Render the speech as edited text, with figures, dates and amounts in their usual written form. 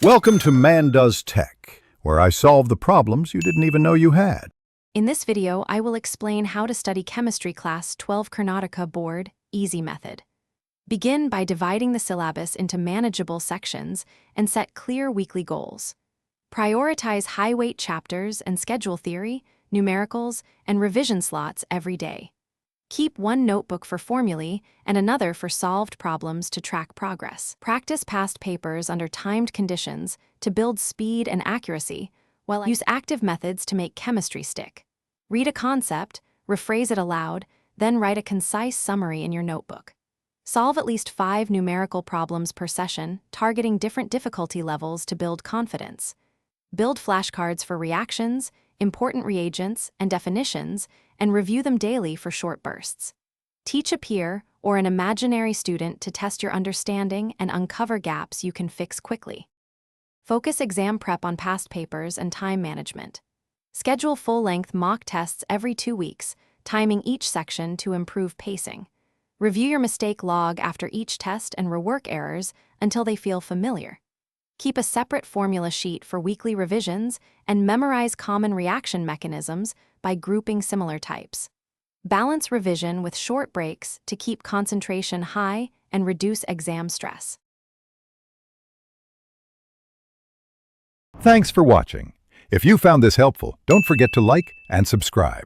Welcome to Man Does Tech, where I solve the problems you didn't even know you had. In this video, I will explain how to study Chemistry Class 12 Karnataka Board Easy Method. Begin by dividing the syllabus into manageable sections and set clear weekly goals. Prioritize high-weight chapters and schedule theory, numericals, and revision slots every day. Keep one notebook for formulae and another for solved problems to track progress. Practice past papers under timed conditions to build speed and accuracy, while use active methods to make chemistry stick. Read a concept, rephrase it aloud, then write a concise summary in your notebook. Solve at least 5 numerical problems per session, targeting different difficulty levels to build confidence. Build flashcards for reactions, important reagents, and definitions, and review them daily for short bursts. Teach a peer or an imaginary student to test your understanding and uncover gaps you can fix quickly. Focus exam prep on past papers and time management. Schedule full-length mock tests every 2 weeks, timing each section to improve pacing. Review your mistake log after each test and rework errors until they feel familiar. Keep a separate formula sheet for weekly revisions and memorize common reaction mechanisms by grouping similar types. Balance revision with short breaks to keep concentration high and reduce exam stress. Thanks for watching. If you found this helpful, don't forget to like and subscribe.